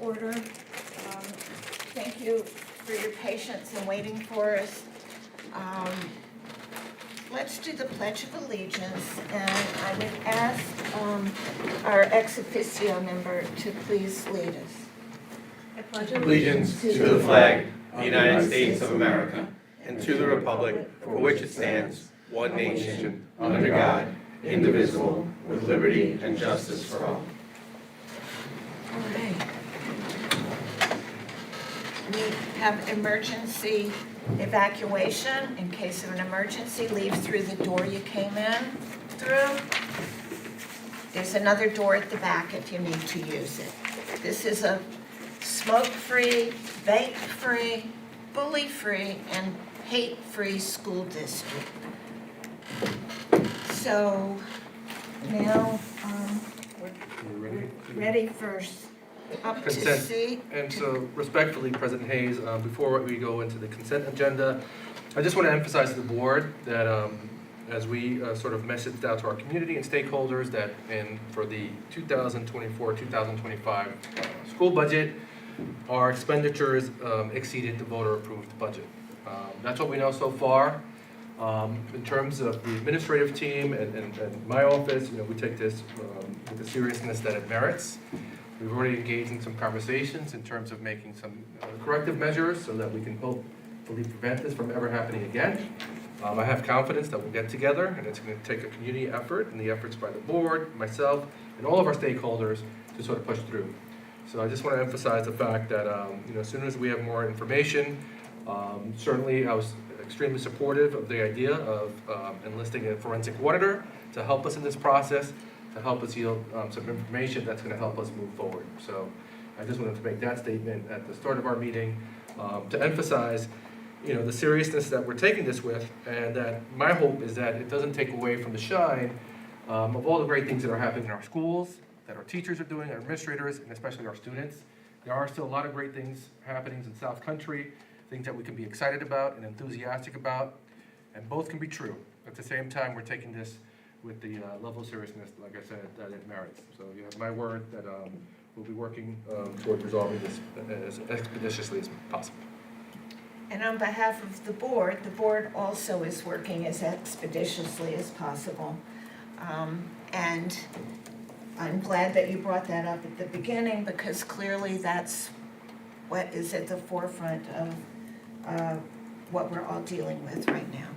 order. Thank you for your patience in waiting for us. Let's do the Pledge of Allegiance, and I would ask our ex officio member to please lead us. I pledge allegiance to the flag of the United States of America and to the republic for which it stands, one nation, under God, indivisible, with liberty and justice for all. All right. We have emergency evacuation. In case of an emergency, leave through the door you came in through. There's another door at the back if you need to use it. This is a smoke-free, vape-free, bully-free, and hate-free school district. So now we're ready for up to Consent. C. And so respectfully, President Hayes, before we go into the consent agenda, I just want to emphasize to the board that as we sort of messaged out to our community and stakeholders that for the 2024-2025 school budget, our expenditures exceeded the voter-approved budget. That's what we know so far. In terms of the administrative team and my office, we take this with the seriousness that it merits. We've already engaged in some conversations in terms of making some corrective measures so that we can hopefully prevent this from ever happening again. I have confidence that we'll get together, and it's going to take a community effort and the efforts by the board, myself, and all of our stakeholders to sort of push through. So I just want to emphasize the fact that as soon as we have more information, certainly I was extremely supportive of the idea of enlisting a forensic auditor to help us in this process, to help us yield some information that's going to help us move forward. So I just wanted to make that statement at the start of our meeting to emphasize the seriousness that we're taking this with, and that my hope is that it doesn't take away from the shine of all the great things that are happening in our schools, that our teachers are doing, our administrators, and especially our students. There are still a lot of great things happening in South Country, things that we can be excited about and enthusiastic about, and both can be true. At the same time, we're taking this with the level of seriousness, like I said, that it merits. So you have my word that we'll be working toward resolving this as expeditiously as possible. And on behalf of the board also is working as expeditiously as possible. And I'm glad that you brought that up at the beginning, because clearly that's what is at the forefront of what we're all dealing with right now.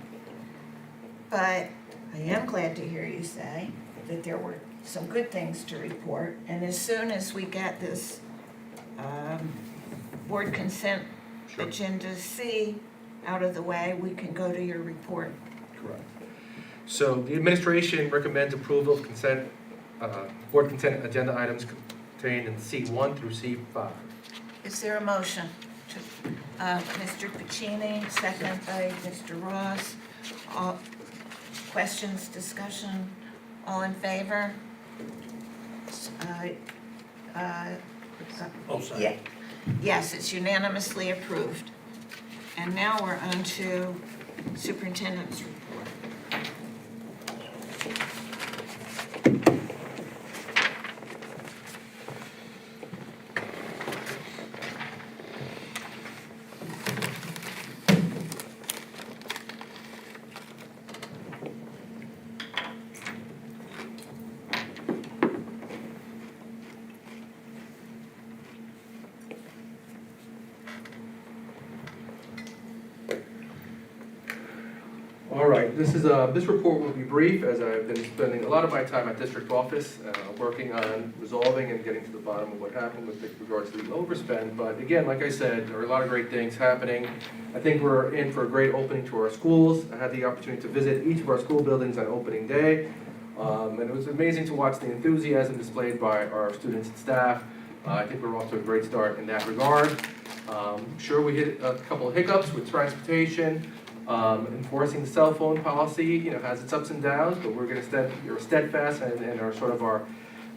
But I am glad to hear you say that there were some good things to report, and as soon as we get this board consent agenda C out of the way, we can go to your report. Correct. So the administration recommends approval of board consent agenda items contained in C1 through C5. Is there a motion? Mr. Pacini, second by Mr. Ross. All questions, discussion, all in favor? Yeah. Yes, it's unanimously approved. And now we're on to Superintendent's report. All right, this report will be brief, as I've been spending a lot of my time at district office working on resolving and getting to the bottom of what happened with regards to the overspend. But again, like I said, there are a lot of great things happening. I think we're in for a great opening to our schools. I had the opportunity to visit each of our school buildings on opening day, and it was amazing to watch the enthusiasm displayed by our students and staff. I think we're off to a great start in that regard. Sure, we hit a couple of hiccups with transportation. Enforcing the cell phone policy, has its ups and downs, but we're going to be steadfast and our sort of our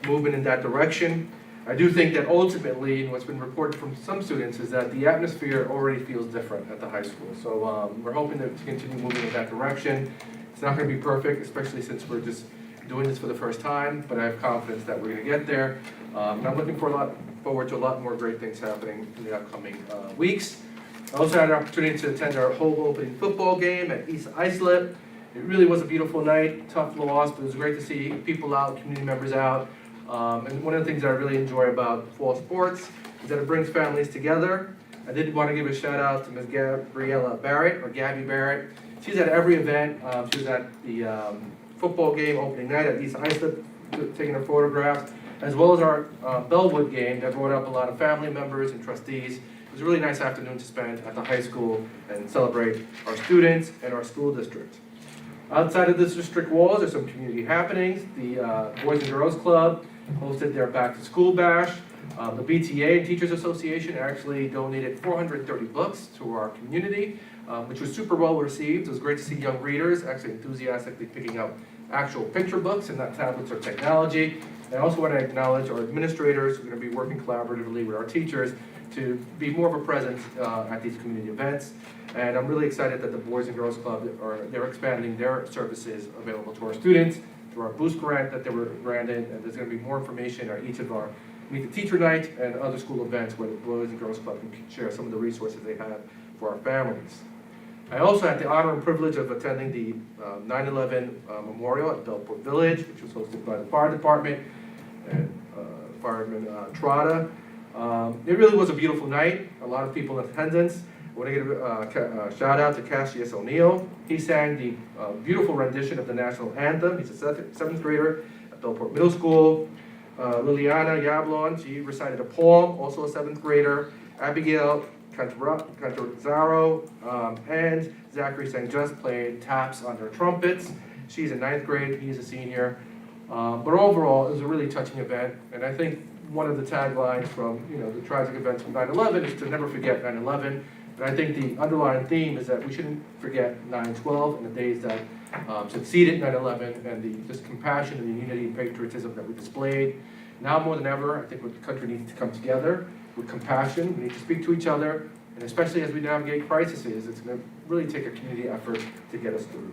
movement in that direction. I do think that ultimately, what's been reported from some students is that the atmosphere already feels different at the high school. So we're hoping to continue moving in that direction. It's not going to be perfect, especially since we're just doing this for the first time, but I have confidence that we're going to get there. And I'm looking forward forward to a lot more great things happening in the upcoming weeks. I also had an opportunity to attend our home opening football game at East Islip. It really was a beautiful night, tough loss, but it was great to see people out, community members out. And one of the things that I really enjoy about fall sports is that it brings families together. I did want to give a shout out to Ms. Gabriella Barrett, or Gabby Barrett. She's at every event. She was at the football game opening night at East Islip, taking her photographs, as well as our Bellwood game that brought up a lot of family members and trustees. It was a really nice afternoon to spend at the high school and celebrate our students and our school district. Outside of the district walls, there's some community happenings. The Boys and Girls Club hosted their back to school bash. The BTA and Teachers Association actually donated 430 books to our community, which was super well received. It was great to see young readers actually enthusiastically picking up actual picture books and not tablets or technology. I also want to acknowledge our administrators who are going to be working collaboratively with our teachers to be more of a presence at these community events. And I'm really excited that the Boys and Girls Club they're expanding their services available to our students through our Boost grant that they were granted, and there's going to be more information on each of our Meet the Teacher Night and other school events where the Boys and Girls Club can share some of the resources they have for our families. I also had the honor and privilege of attending the 9/11 memorial at Belport Village, which was hosted by the fire department and Fireman Trotta. It really was a beautiful night, a lot of people in attendance. I want to give a shout out to Cassius O'Neill. He sang the beautiful rendition of the national anthem. He's a seventh grader at Belport Middle School. Liliana Yablon, she recited a poem, also a seventh grader. Abigail Cantarzaro and Zachary St. Just played taps on their trumpets. She's in ninth grade, he's a senior. But overall, it was a really touching event, and I think one of the taglines from the tragic events from 9/11 is to never forget 9/11. And I think the underlying theme is that we shouldn't forget 9/12 and the days that succeeded 9/11 and the just compassion and the unity and patriotism that we displayed. Now more than ever, I think the country needs to come together with compassion. We need to speak to each other, and especially as we navigate crises, it's going to really take a community effort to get us through.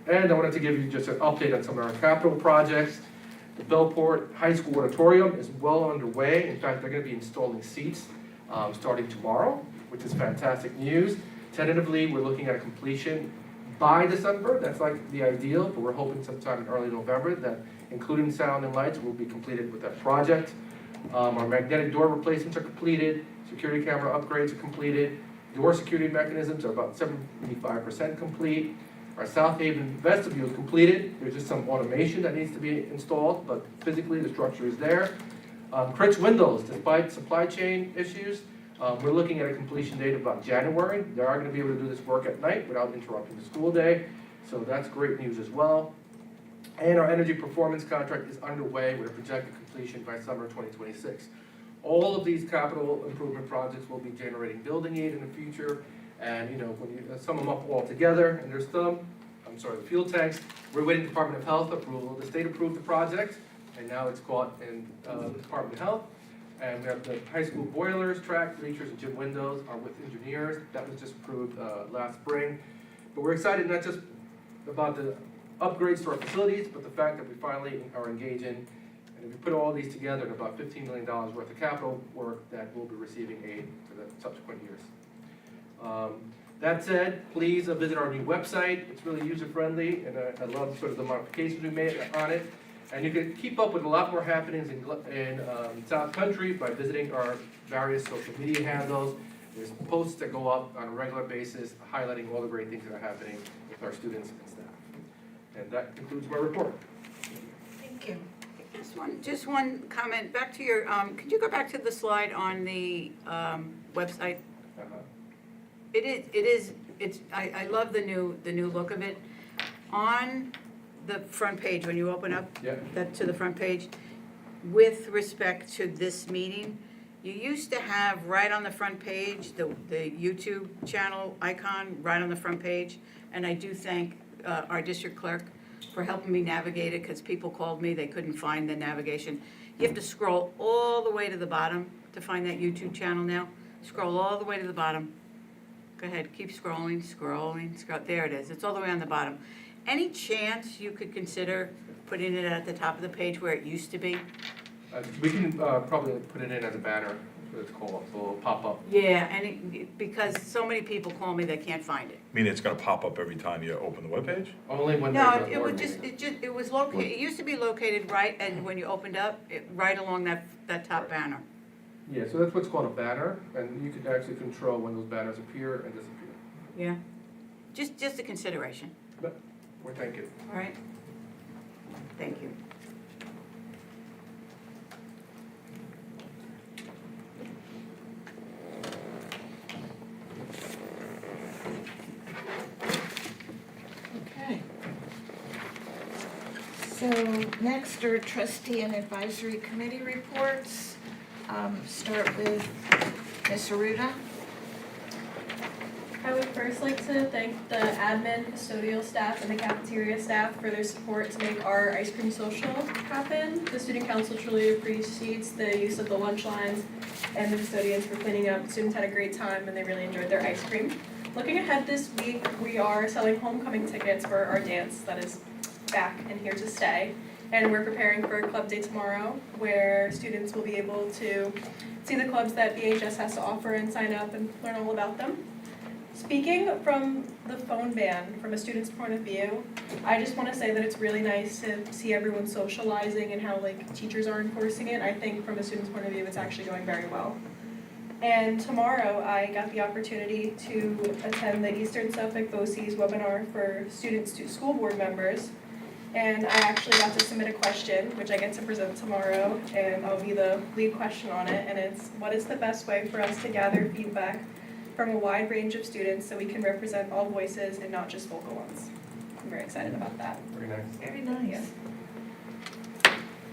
And I wanted to give you just an update on some of our capital projects. The Belport High School Auditorium is well underway. In fact, they're going to be installing seats starting tomorrow, which is fantastic news. Tentatively, we're looking at a completion by December. That's like the ideal, but we're hoping sometime in early November that, including sound and lights, will be completed with that project. Our magnetic door replacements are completed. Security camera upgrades are completed. Door security mechanisms are about 75% complete. Our South Haven vestibule is completed. There's just some automation that needs to be installed, but physically the structure is there. Critch windows, despite supply chain issues, we're looking at a completion date of about January. They are going to be able to do this work at night without interrupting the school day, so that's great news as well. And our energy performance contract is underway with a projected completion by summer 2026. All of these capital improvement projects will be generating building aid in the future, and when you sum them up all together, and there's the fuel tanks, we're waiting Department of Health approval. The state approved the project, and now it's caught in the Department of Health. And we have the high school boilers, track, bleachers, and gym windows are with engineers. That was just approved last spring. But we're excited not just about the upgrades to our facilities, but the fact that we finally are engaging. And if we put all these together, in about $15 million worth of capital work that we'll be receiving aid for the subsequent years. That said, please visit our new website. It's really user-friendly, and I love sort of the modifications we made on it. And you can keep up with a lot more happenings in South Country by visiting our various social media handles. There's posts that go up on a regular basis highlighting all the great things that are happening with our students and staff. And that concludes my report. Thank you. Just one comment, back to your, could you go back to the slide on the website? I love the new look of it. On the front page, when you open up to the front page, with respect to this meeting, you used to have right on the front page, the YouTube channel icon right on the front page, and I do thank our district clerk for helping me navigate it, because people called me, they couldn't find the navigation. You have to scroll all the way to the bottom to find that YouTube channel now. Scroll all the way to the bottom. Go ahead, keep scrolling, scroll. There it is, it's all the way on the bottom. Any chance you could consider putting it at the top of the page where it used to be? We can probably put it in as a banner, that's what it's called, so it'll pop up. Yeah, and because so many people call me, they can't find it. I mean, it's gonna pop up every time you open the webpage? Only when No, there's a it board would just, meeting. it was located, it used to be located right, and when you opened up, right along that top banner. Yeah, so that's what's called a banner, and you can actually control when those banners appear and disappear. Yeah, just a consideration, We're thinking. all right? Thank you. Okay. So next are trustee and advisory committee reports. Start with Ms. Aruda. I would first like to thank the admin, custodial staff, and the cafeteria staff for their support to make our ice cream social happen. The student council truly appreciates the use of the lunch lines and the custodians for cleaning up. Students had a great time and they really enjoyed their ice cream. Looking ahead this week, we are selling homecoming tickets for our dance that is back and here to stay. And we're preparing for a club day tomorrow where students will be able to see the clubs that BHS has to offer and sign up and learn all about them. Speaking from the phone ban, from a student's point of view, I just want to say that it's really nice to see everyone socializing and how teachers are enforcing it. I think from a student's point of view, it's actually going very well. And tomorrow, I got the opportunity to attend the Eastern Suffolk BOCES webinar for students to school board members. And I actually got to submit a question, which I get to present tomorrow, and I'll be the lead question on it. And it's, what is the best way for us to gather feedback from a wide range of students so we can represent all voices and not just vocal ones? I'm very excited about that. Very nice. Very nice.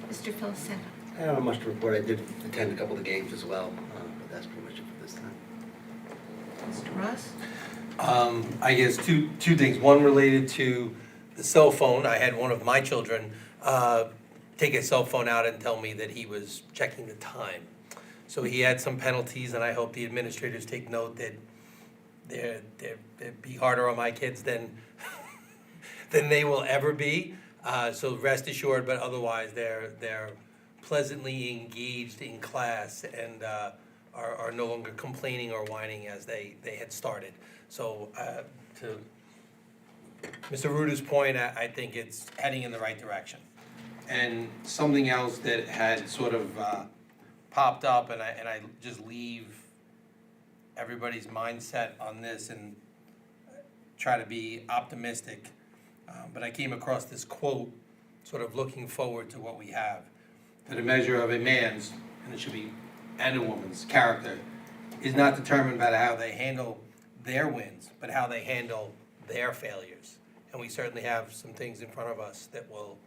Mr. Felicetta. I don't have much to report. I did attend a couple of the games as well, but that's pretty much it for this time. Mr. Ross. I guess two things. One related to the cell phone. I had one of my children take his cell phone out and tell me that he was checking the time. So he had some penalties, and I hope the administrators take note that they'd be harder on my kids than they will ever be. So rest assured, but otherwise they're pleasantly engaged in class and are no longer complaining or whining as they had started. So to Mr. Ruda's point, I think it's heading in the right direction. And something else that had sort of popped up, and I just leave everybody's mindset on this and try to be optimistic. But I came across this quote, sort of looking forward to what we have. That a measure of a man's, and it should be, and a woman's character is not determined by how they handle their wins, but how they handle their failures. And we certainly have some things in front of us that will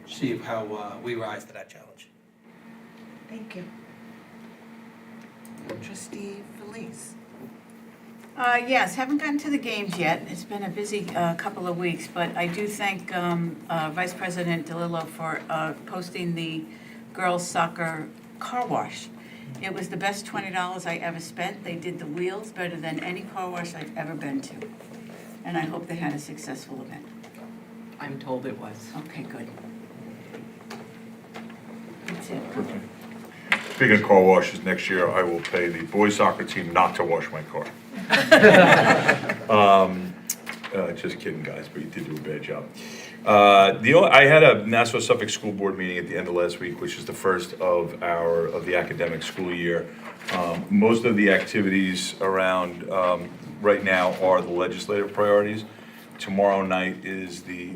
see how we rise to that challenge. Thank you. Trustee Felice. Yes, haven't gotten to the games yet. It's been a busy couple of weeks, but I do thank Vice President DeLillo for posting the girls' soccer car wash. It was the best $20 I ever spent. They did the wheels better than any car wash I've ever been to. And I hope they had a successful event. I'm told it was. Okay, good. That's it. Speaking of car washes, next year I will pay the boys soccer team not to wash my car. Just kidding, guys, but you did do a bad job. I had a Nassau Suffolk School Board meeting at the end of last week, which is the first of the academic school year. Most of the activities around right now are the legislative priorities. Tomorrow night is the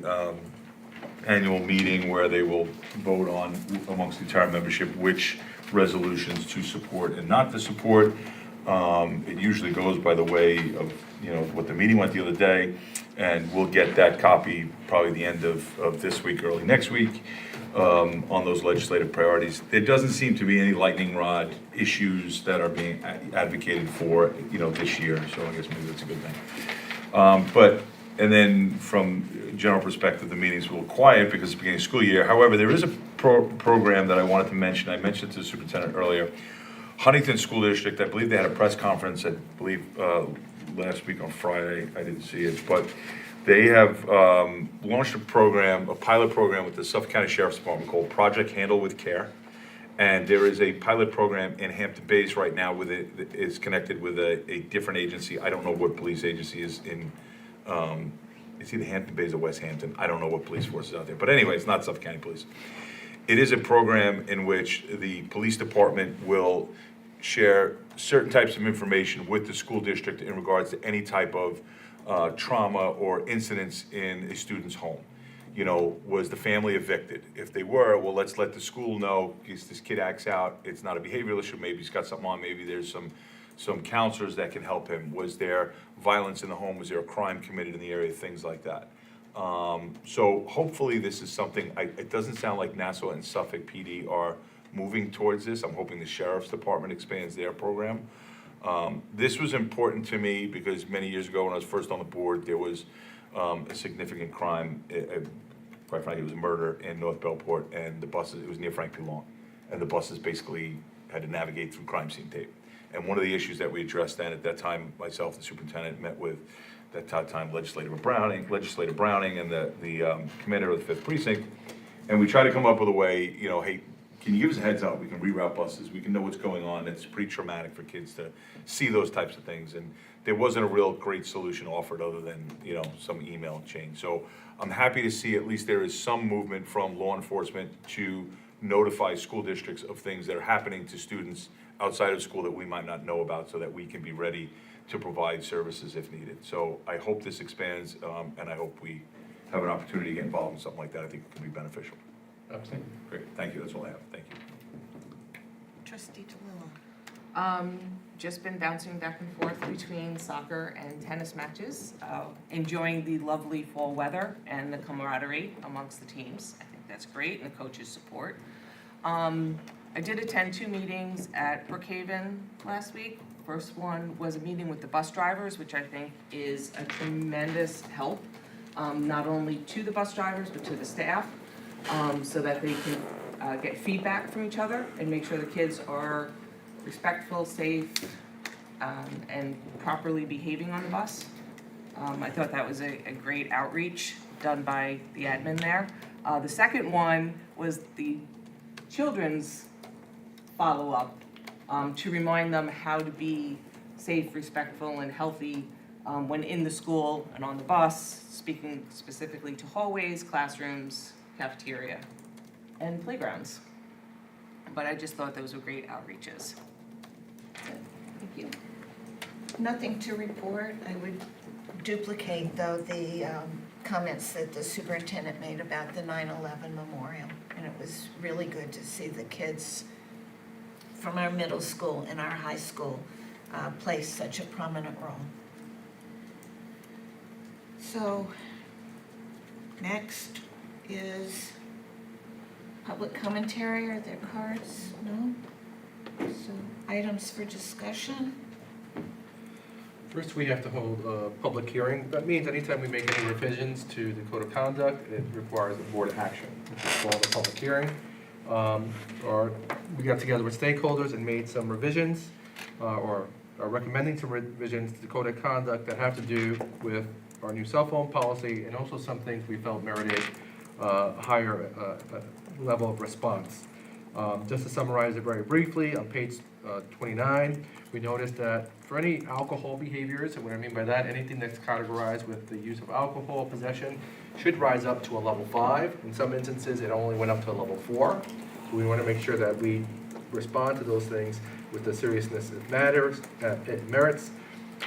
annual meeting where they will vote on, amongst the entire membership, which resolutions to support and not to support. It usually goes by the way of, what the meeting went the other day, and we'll get that copy probably the end of this week, early next week, on those legislative priorities. There doesn't seem to be any lightning rod issues that are being advocated for, this year, so I guess maybe that's a good thing. And then from a general perspective, the meeting's a little quiet because it's the beginning of school year. However, there is a program that I wanted to mention. I mentioned it to the superintendent earlier. Huntington School District, I believe they had a press conference, last week on Friday. I didn't see it, but They have launched a program, a pilot program with the Suffolk County Sheriff's Department called Project Handle with Care. And there is a pilot program in Hampton Bays right now with is connected with a different agency. I don't know what police agency is in, it's either Hampton Bays or West Hampton. I don't know what police force is out there. But anyway, it's not Suffolk County Police. It is a program in which the police department will share certain types of information with the school district in regards to any type of trauma or incidents in a student's home. You know, was the family evicted? If they were, well, let's let the school know, because this kid acts out, it's not a behavioral issue, maybe he's got something on, maybe there's some counselors that can help him. Was there violence in the home? Was there a crime committed in the area? Things like that. So hopefully this is something, it doesn't sound like Nassau and Suffolk PD are moving towards this. I'm hoping the Sheriff's Department expands their program. This was important to me because many years ago when I was first on the board, there was a significant crime, quite frankly, it was a murder in North Bellport, and the buses, it was near Frank P. Long, and the buses basically had to navigate through crime scene tape. And one of the issues that we addressed then, at that time, myself, the superintendent, met with that time Legislator Browning, and the commander of the 5th Precinct, and we tried to come up with a way, you know, hey, can you give us a heads up? We can reroute buses, we can know what's going on. It's pretty traumatic for kids to see those types of things, and there wasn't a real great solution offered other than, you know, some email chain. So I'm happy to see at least there is some movement from law enforcement to notify school districts of things that are happening to students outside of school that we might not know about, so that we can be ready to provide services if needed. So I hope this expands, and I hope we have an opportunity to get involved in something like that. I think it could be beneficial. Absolutely. Great, thank you, that's all I have, thank you. Trustee DeLillo. Just been bouncing back and forth between soccer and tennis matches, enjoying the lovely fall weather and the camaraderie amongst the teams. I think that's great, and the coaches' support. I did attend 2 meetings at Brookhaven last week. First one was a meeting with the bus drivers, which I think is a tremendous help, not only to the bus drivers, but to the staff, so that they can get feedback from each other and make sure the kids are respectful, safe, and properly behaving on the bus. I thought that was a great outreach done by the admin there. The second one was the children's follow-up, to remind them how to be safe, respectful, and healthy when in the school and on the bus, speaking specifically to hallways, classrooms, cafeteria, and playgrounds. But I just thought those were great outreaches. Thank you. Nothing to report. I would duplicate, though, the comments that the superintendent made about the 9/11 memorial. And it was really good to see the kids from our middle school and our high school play such a prominent role. So, next is public commentary. Are there cards? No? So, items for discussion? First, we have to hold a public hearing. That means anytime we make any revisions to the code of conduct, it requires a board action, which is called a public hearing. Or we got together with stakeholders and made some revisions, or are recommending some revisions to the code of conduct that have to do with our new cell phone policy, and also some things we felt merited a higher level of response. Just to summarize it very briefly, on page 29, we noticed that for any alcohol behaviors, and what I mean by that, anything that's categorized with the use of alcohol possession should rise up to a level 5. In some instances, it only went up to a level 4. So we want to make sure that we respond to those things with the seriousness it matters, it merits.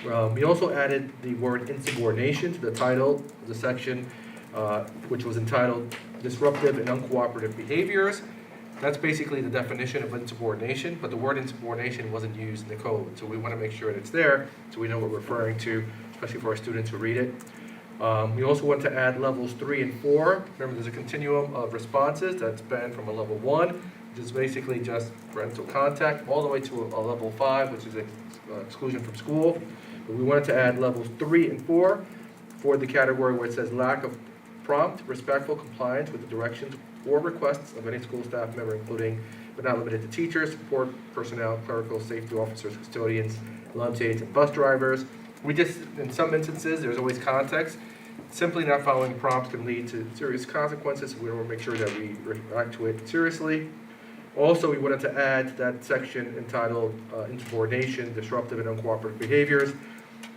We also added the word insubordination to the title of the section, which was entitled Disruptive and Uncooperative Behaviors. That's basically the definition of insubordination, but the word insubordination wasn't used in the code. So we want to make sure that it's there, so we know what we're referring to, especially for our students who read it. We also want to add levels 3 and 4. Remember, there's a continuum of responses that span from a level 1, which is basically just parental contact, all the way to a level 5, which is exclusion from school. But we wanted to add levels 3 and 4 for the category where it says lack of prompt, respectful compliance with the directions or requests of any school staff member, including but not limited to teachers, support personnel, clerical, safety officers, custodians, lunch aides, and bus drivers. We just, in some instances, there's always context. Simply not following prompts can lead to serious consequences. We want to make sure that we react to it seriously. Also, we wanted to add to that section entitled insubordination, disruptive and uncooperative behaviors,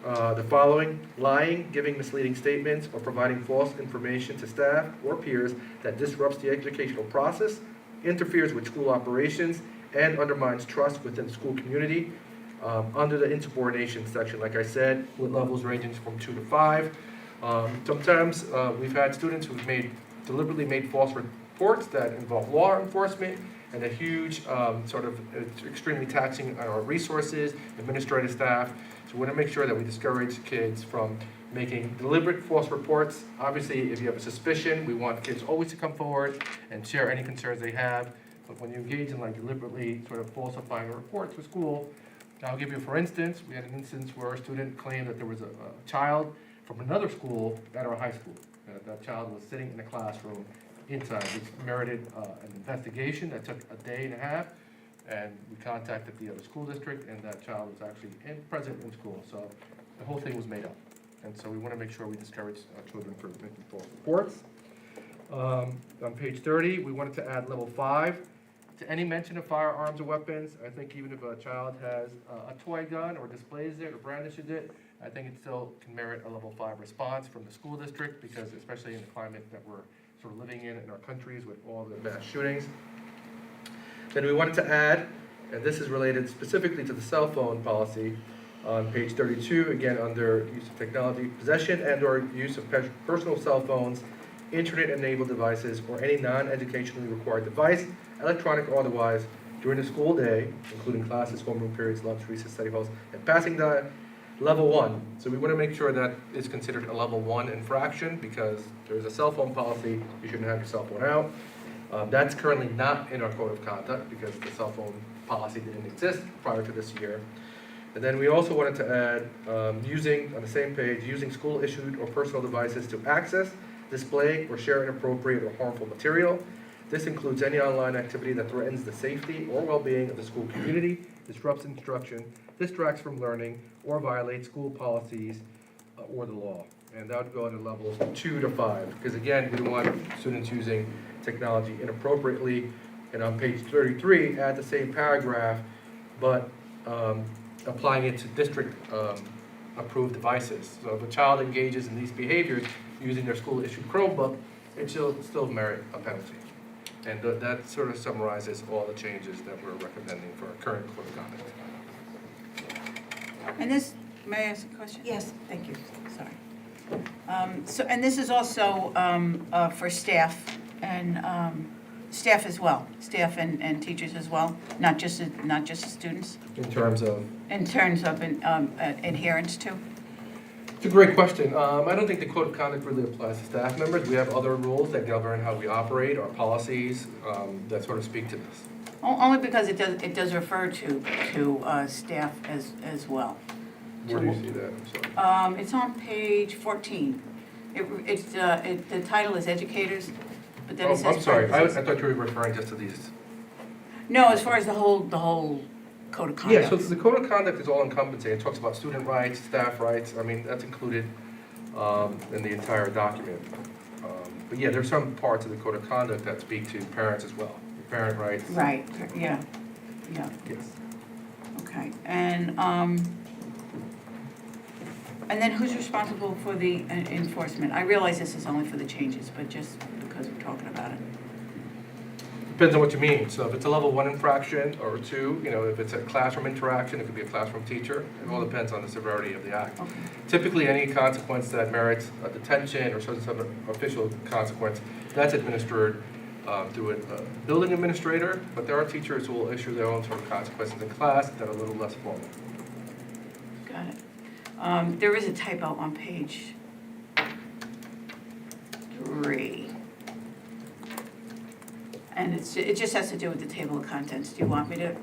the following: lying, giving misleading statements, or providing false information to staff or peers that disrupts the educational process, interferes with school operations, and undermines trust within the school community. Under the insubordination section, like I said, with levels ranging from 2 to 5. Sometimes we've had students who've deliberately made false reports that involve law enforcement, and a huge it's extremely taxing on our resources, administrative staff. So we want to make sure that we discourage kids from making deliberate false reports. Obviously, if you have a suspicion, we want kids always to come forward and share any concerns they have. But when you engage in deliberately falsifying a report to school, I'll give you, for instance, we had an instance where a student claimed that there was a child from another school at our high school. That child was sitting in the classroom inside. This merited an investigation that took a day and a half, and we contacted the other school district, and that child was actually present in school. So the whole thing was made up. And so we want to make sure we discourage children from making false reports. On page 30, we wanted to add level 5. To any mention of firearms or weapons, I think even if a child has a toy gun or displays it or brandishes it, I think it still can merit a level 5 response from the school district, because especially in the climate that we're living in our countries with all the mass shootings. Then we wanted to add, and this is related specifically to the cell phone policy, on page 32, again under use of technology, possession and or use of personal cell phones, internet-enabled devices, or any non-educationally required device, electronic or otherwise, during the school day, including classes, homeroom periods, lunch, recess, study halls, and passing time. Level 1. So we want to make sure that it's considered a level 1 infraction, because there's a cell phone policy. You shouldn't have your cell phone out. That's currently not in our code of conduct, because the cell phone policy didn't exist prior to this year. And then we also wanted to add, using, on the same page, using school-issued or personal devices to access, display, or share inappropriate or harmful material. This includes any online activity that threatens the safety or well-being of the school community, disrupts instruction, distracts from learning, or violates school policies or the law. And that would go into levels 2 to 5, because again, we don't want students using technology inappropriately. And on page 33, add the same paragraph, but applying it to district approved devices. So if a child engages in these behaviors using their school-issued Chromebook, it should still merit a penalty. And that sort of summarizes all the changes that we're recommending for our current code of conduct. And this, may I ask a question? Yes, thank you, sorry. And this is also for staff and staff as well, staff and teachers as well, not just the students? In terms of? In terms of adherence to? It's a great question. I don't think the code of conduct really applies to staff members. We have other rules that govern how we operate, our policies that sort of speak to this. Only because it does refer to staff as well. Where do you see that? I'm sorry. It's on page 14. The title is educators, but then it says. I'm sorry. I parentheses. thought you were referring just to these. No, as far as the whole code of conduct. Yeah, so the code of conduct is all encompassing. It talks about student rights, staff rights. I mean, that's included in the entire document. But yeah, there's some parts of the code of conduct that speak to parents as well. Parent rights. Right, yeah. Yes. Okay, and then who's responsible for the enforcement? I realize this is only for the changes, but just because we're talking about it. Depends on what you mean. So if it's a level 1 infraction or 2, if it's a classroom interaction, it could be a classroom teacher. It all depends on the severity of the act. Okay. Typically, any consequence that merits a detention or some official consequence, that's administered through a building administrator, but there are teachers who will issue their own sort of consequences in class that are a little less formal. Got it. There is a typo on page 3. And it just has to do with the table of contents. Do you want me to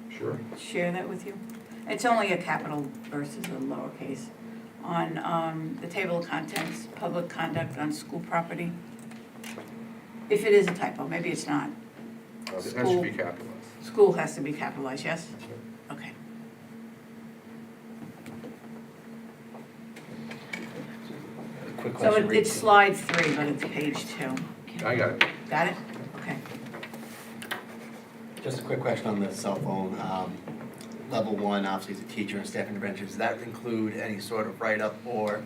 Sure. share that with you? It's only a capital versus a lowercase. On the table of contents, public conduct on school property. If it is a typo, maybe it's not. That should School. be capitalized. School has to be capitalized, yes? Okay. quick So question. it's slide 3, but it's page 2. I got it. Got it? Okay. Just a quick question on the cell phone. Level 1, obviously, is a teacher and staff intervention. Does that include any sort of write-up or,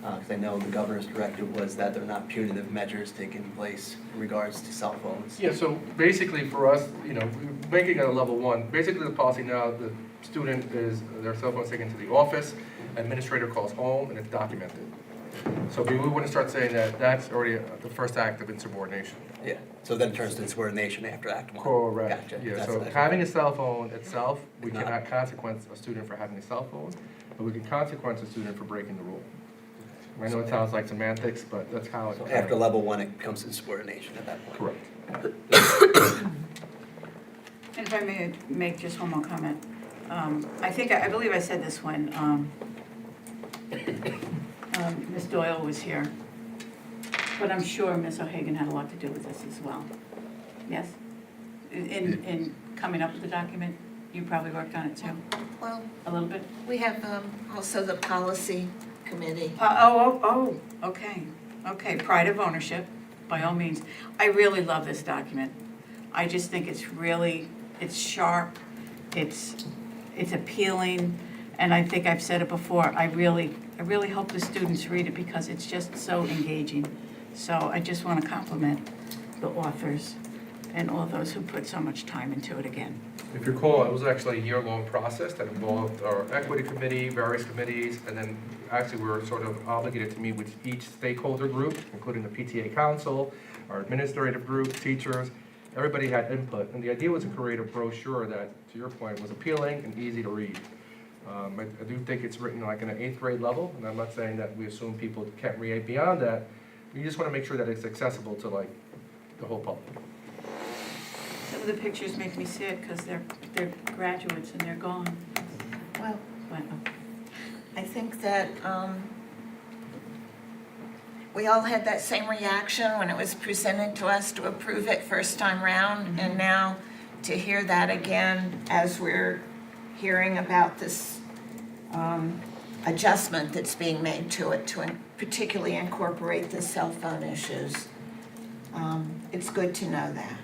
because I know the governor's directive was that there are not punitive measures taking place in regards to cell phones? Yeah, so basically for us, making it a level 1, basically the policy now, the student is, their cell phone is taken to the office, administrator calls home, and it's documented. So we wouldn't start saying that that's already the first act of insubordination. Yeah, so then it turns to insubordination after Act 1? Correct. Gotcha. Yeah, That's so what I- having a cell phone itself, we Not- cannot consequence a student for having a cell phone, but we can consequence a student for breaking the rule. I know it sounds like semantics, but that's how it. So after level 1, it becomes insubordination at that point? Correct. And if I may make just one more comment. I believe I said this when Ms. Doyle was here, but I'm sure Ms. O'Hagan had a lot to do with this as well. Yes? In coming up with the document, you probably worked on it too, Well, a little bit? we have also the policy committee. Okay, pride of ownership, by all means. I really love this document. I just think it's sharp, it's appealing, and I think I've said it before, I really hope the students read it because it's just so engaging. So I just want to compliment the authors and all those who put so much time into it again. If you recall, it was actually a year-long process that involved our equity committee, various committees, and then actually we were sort of obligated to meet with each stakeholder group, including the PTA council, our administrative group, teachers. Everybody had input, and the idea was to create a brochure that, to your point, was appealing and easy to read. I do think it's written like in an 8th grade level, and I'm not saying that we assume people can't read beyond that. We just want to make sure that it's accessible to like the whole public. Some of the pictures make me sick because they're graduates and they're gone. Well, But, I think that we all had that same reaction when it was presented to us to approve it first time round, and now to hear that again as we're hearing about this adjustment that's being made to it to particularly incorporate the cell phone issues. It's good to know that.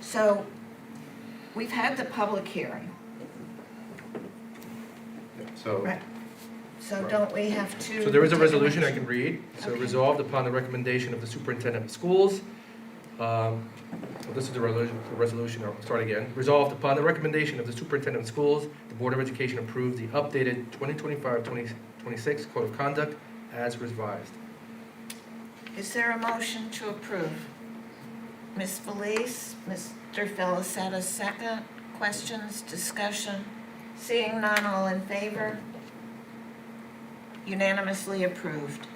So we've had the public hearing, So. right? So don't we have to? So there is a take resolution I action? can read. So Okay. resolved upon the recommendation of the superintendent of schools. Well, this is the resolution, I'll start again. Resolved upon the recommendation of the superintendent of schools, the Board of Education approves the updated 2025-2026 Code of Conduct as revised. Is there a motion to approve? Ms. Felice, Mr. Felicetta, second. Questions, discussion? Seeing none, all in favor? Unanimously approved.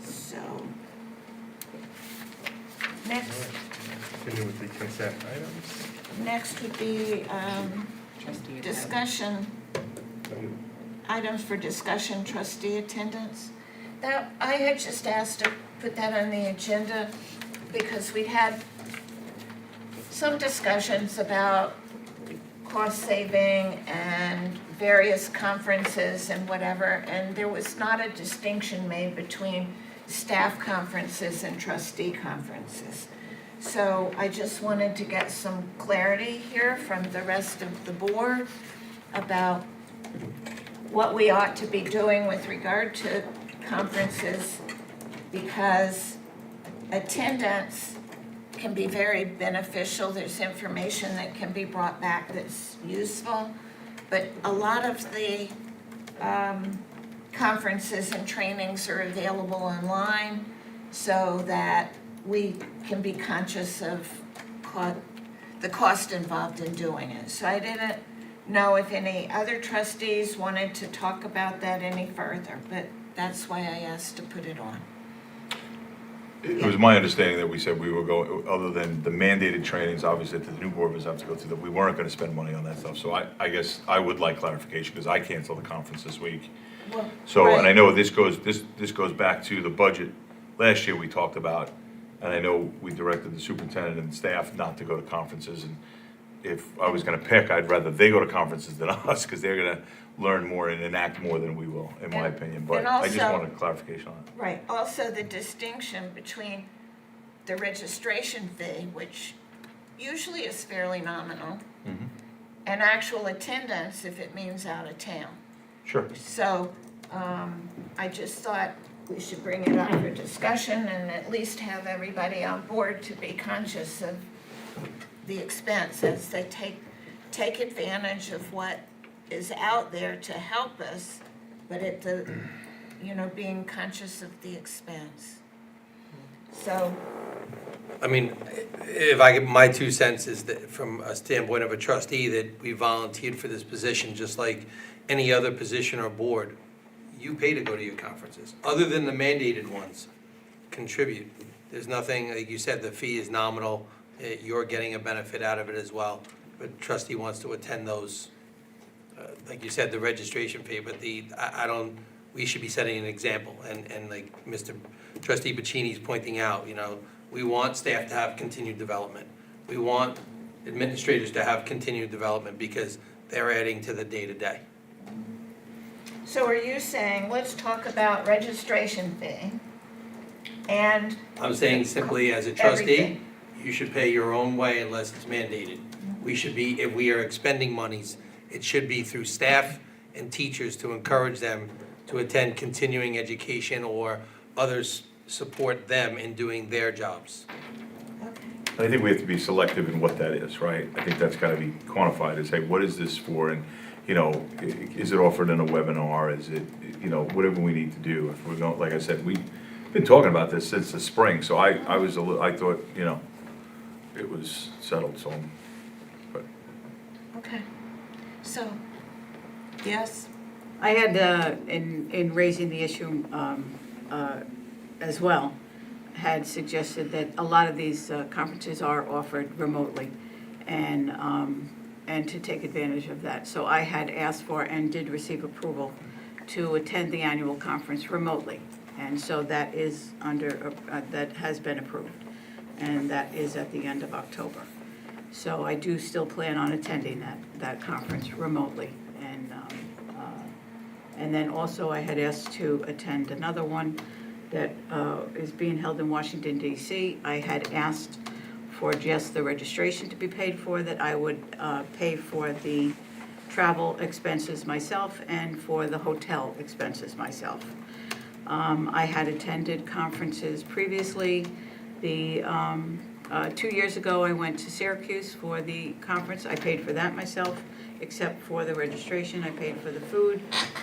So, next, Continue with the consent items. next would be Trustee attendance. discussion, items for discussion, trustee attendance. That, I had just asked to put that on the agenda because we had some discussions about cost saving and various conferences and whatever, and there was not a distinction made between staff conferences and trustee conferences. So I just wanted to get some clarity here from the rest of the board about what we ought to be doing with regard to conferences, because attendance can be very beneficial. There's information that can be brought back that's useful, but a lot of the conferences and trainings are available online so that we can be conscious of the cost involved in doing it. So I didn't know if any other trustees wanted to talk about that any further, but that's why I asked to put it on. It was my understanding that we said we were going, other than the mandated trainings, obviously, that the new board was have to go through, that we weren't gonna spend money on that stuff. So I guess I would like clarification, because I canceled the conference this week. Well, So, and I right. know this goes back to the budget. Last year, we talked about, and I know we directed the superintendent and staff not to go to conferences, and if I was gonna pick, I'd rather they go to conferences than us, because they're gonna learn more and enact more than we will, in my opinion, but and I just also- wanted clarification on it. Right, also the distinction between the registration fee, which usually is fairly nominal, Mhm. and actual attendance if it means out of town. Sure. So, I just thought we should bring it up for discussion and at least have everybody on board to be conscious of the expense as they take advantage of what is out there to help us, but at the, being conscious of the expense. So, I mean, if I give my 2 cents is that from a standpoint of a trustee, that we volunteered for this position, just like any other position or board. You pay to go to your conferences, other than the mandated ones, contribute. There's nothing, like you said, the fee is nominal, you're getting a benefit out of it as well. But trustee wants to attend those, like you said, the registration fee, but I don't, we should be setting an example. And like Mr. Trustee Bacini's pointing out, we want staff to have continued development. We want administrators to have continued development because they're adding to the day-to-day. so are you saying, let's talk about registration fee and I'm saying simply as a trustee, everything? you should pay your own way unless it's mandated. We should be, if we are expending monies, it should be through staff and teachers to encourage them to attend continuing education or others support them in doing their jobs. I think we have to be selective in what that is, right? I think that's gotta be quantified, to say, what is this for, and, is it offered in a webinar, is it, whatever we need to do. If we're going, like I said, we've been talking about this since the spring, so I thought, it was settled, so, but. Okay, so, yes? I had, in raising the issue as well, had suggested that a lot of these conferences are offered remotely, and to take advantage of that. So I had asked for and did receive approval to attend the annual conference remotely. And so that is that has been approved, and that is at the end of October. So I do still plan on attending that conference remotely. And then also I had asked to attend another one that is being held in Washington DC. I had asked for just the registration to be paid for, that I would pay for the travel expenses myself and for the hotel expenses myself. I had attended conferences previously. 2 years ago, I went to Syracuse for the conference. I paid for that myself, except for the registration. I paid for the food,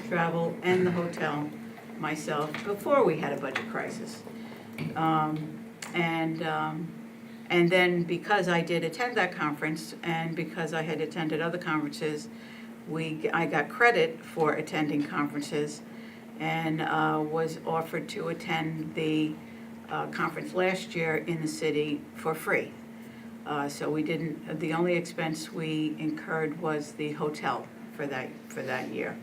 travel, and the hotel myself before we had a budget crisis. And then because I did attend that conference, and because I had attended other conferences, I got credit for attending conferences, and was offered to attend the conference last year in the city for free. So we didn't, the only expense we incurred was the hotel for that year.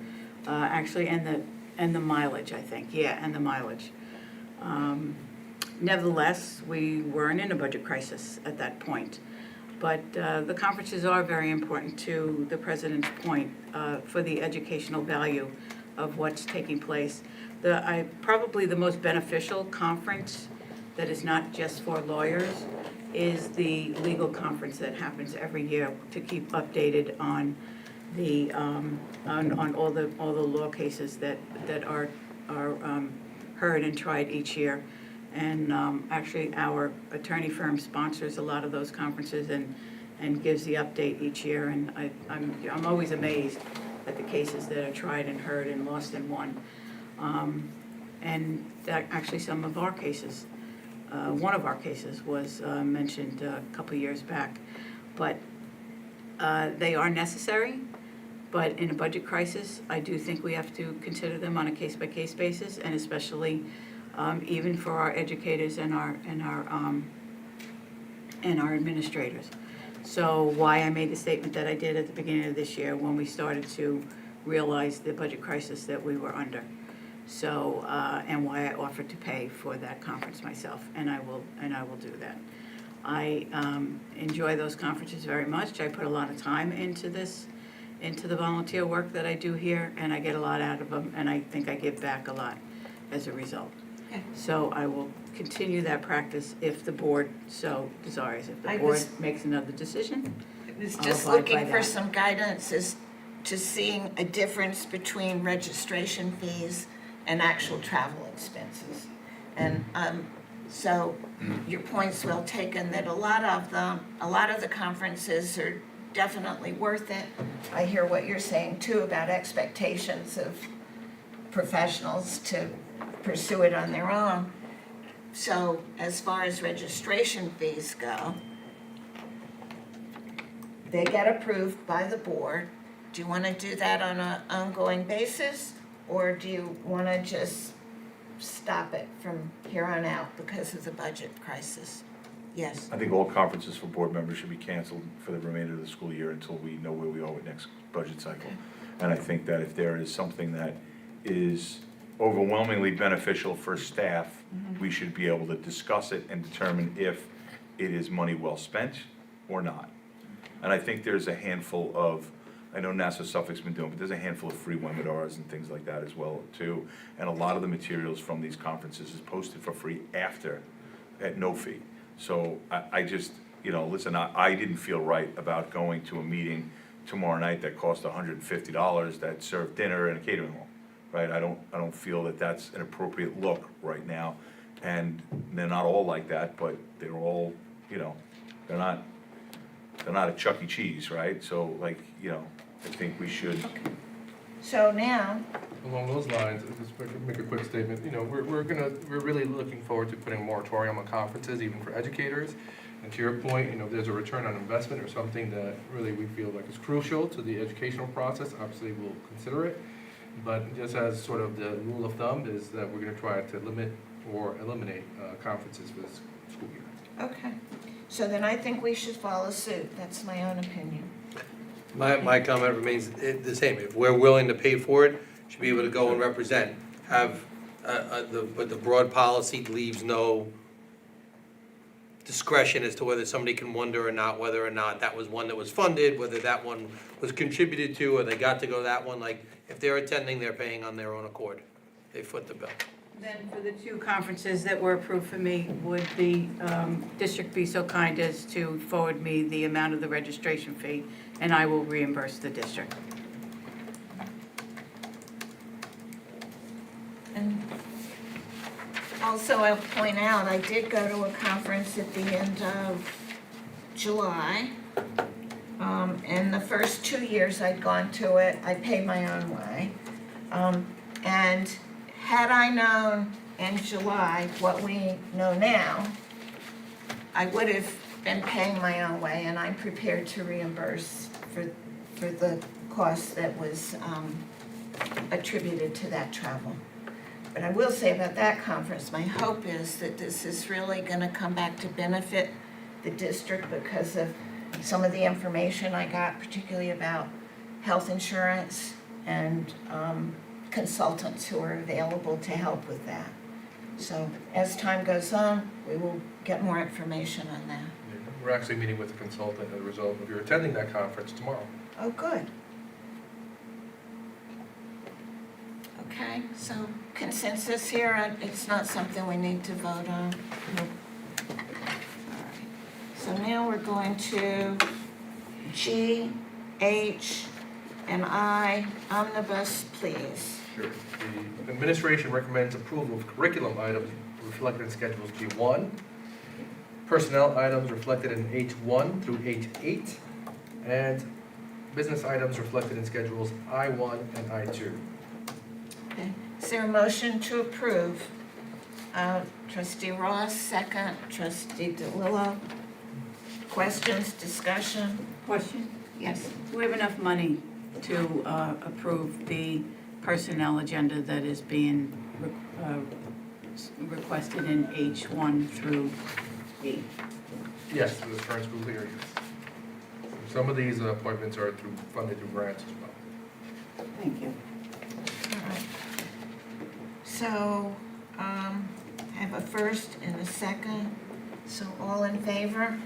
Actually, and the mileage, I think, and the mileage. Nevertheless, we weren't in a budget crisis at that point. But the conferences are very important, to the president's point, for the educational value of what's taking place. Probably the most beneficial conference that is not just for lawyers is the legal conference that happens every year to keep updated on the on all the law cases that are heard and tried each year. And actually, our attorney firm sponsors a lot of those conferences and gives the update each year. And I'm always amazed at the cases that are tried and heard and lost and won. And that actually some of our cases, one of our cases was mentioned a couple years back. But they are necessary. But in a budget crisis, I do think we have to consider them on a case-by-case basis, and especially even for our educators and our administrators. So why I made the statement that I did at the beginning of this year, when we started to realize the budget crisis that we were under. So and why I offered to pay for that conference myself, and I will do that. I enjoy those conferences very much. I put a lot of time into this, into the volunteer work that I do here, and I get a lot out of them, and I think I give back a lot as a result. Okay. So I will continue that practice if the board so desires. If the I board was- makes another decision, I was I'll just abide by looking for that. some guidance as to seeing a difference between registration fees and actual travel expenses. And so your point's well taken, that a lot of the conferences are definitely worth it. I hear what you're saying too about expectations of professionals to pursue it on their own. So as far as registration fees go, they get approved by the board. Do you want to do that on an ongoing basis? Or do you want to just stop it from here on out because of the budget crisis? Yes. I think all conferences for board members should be canceled for the remainder of the school year until we know where we are with next budget cycle. And I think that if there is something that is overwhelmingly beneficial for staff, we should be able to discuss it and determine if it is money well spent or not. And I think there's a handful of, I know Nassau Suffolk's been doing, but there's a handful of free webinars and things like that as well too. And a lot of the materials from these conferences is posted for free after, at no fee. So I just, listen, I didn't feel right about going to a meeting tomorrow night that cost $150 that served dinner in a catering hall, right? I don't feel that that's an appropriate look right now. And they're not all like that, but they're all, they're not a Chuck E. Cheese, right? So I think we should. So now, Along those lines, just make a quick statement, we're really looking forward to putting a moratorium on conferences, even for educators. And to your point, if there's a return on investment or something that really we feel like is crucial to the educational process, obviously we'll consider it. But just as sort of the rule of thumb is that we're gonna try to limit or eliminate conferences for this school year. okay. So then I think we should follow suit. That's my own opinion. My comment remains the same. If we're willing to pay for it, should be able to go and represent. But the broad policy leaves no discretion as to whether somebody can wonder or not, whether or not that was one that was funded, whether that one was contributed to, or they got to go that one. Like, if they're attending, they're paying on their own accord. They foot the bill. then for the two conferences that were approved for me, would the district be so kind as to forward me the amount of the registration fee, and I will reimburse the district? And also, I'll point out, I did go to a conference at the end of July. And the first 2 years I'd gone to it, I paid my own way. And had I known in July what we know now, I would have been paying my own way, and I'm prepared to reimburse for the cost that was attributed to that travel. But I will say about that conference, my hope is that this is really gonna come back to benefit the district because of some of the information I got, particularly about health insurance and consultants who are available to help with that. So as time goes on, we will get more information on that. We're actually meeting with a consultant as a result of your attending that conference tomorrow. Oh, good. Okay, so consensus here, it's not something we need to vote on. All right. So now we're going to G, H, and I, omnibus, please. Sure. The administration recommends approval of curriculum items reflected in schedules G1, personnel items reflected in H1 through H8, and business items reflected in schedules I1 and I2. Okay, is there a motion to approve? Trustee Ross, second. Trustee DeLillo. Questions, discussion? Question? Yes. Do we have enough money to approve the personnel agenda that is being requested in H1 through E? Yes, for the current school year, yes. Some of these appointments are funded through grants as well. Thank you. All right. So, I have a first and a second. So all in favor?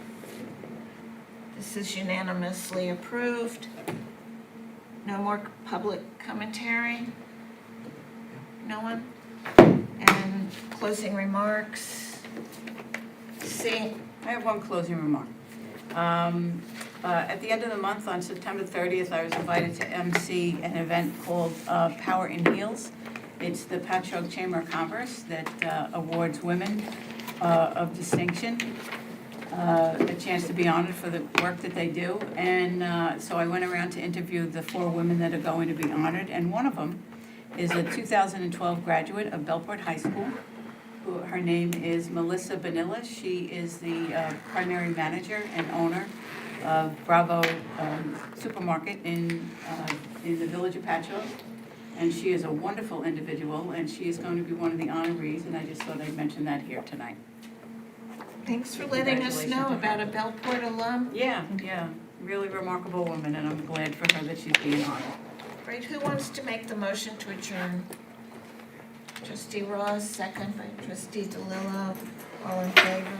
This is unanimously approved. No more public commentary? No one? And closing remarks? See, I have one closing remark. At the end of the month, on September 30th, I was invited to MC an event called Power in Heels. It's the Patchogue Chamber of Commerce that awards women of distinction a chance to be honored for the work that they do. And so I went around to interview the 4 women that are going to be honored, and one of them is a 2012 graduate of Belport High School. Her name is Melissa Benilla. She is the primary manager and owner of Bravo Supermarket in the village of Patchogue. And she is a wonderful individual, and she is going to be one of the honorees, and I just thought I'd mention that here tonight. thanks for letting us know about a Belport alum. Yeah, really remarkable woman, and I'm glad for her that she's being honored. Right, who wants to make the motion to adjourn? Trustee Ross, second by Trustee DeLillo. All in favor?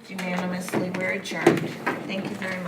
Unanimously, we're adjourned. Thank you very much.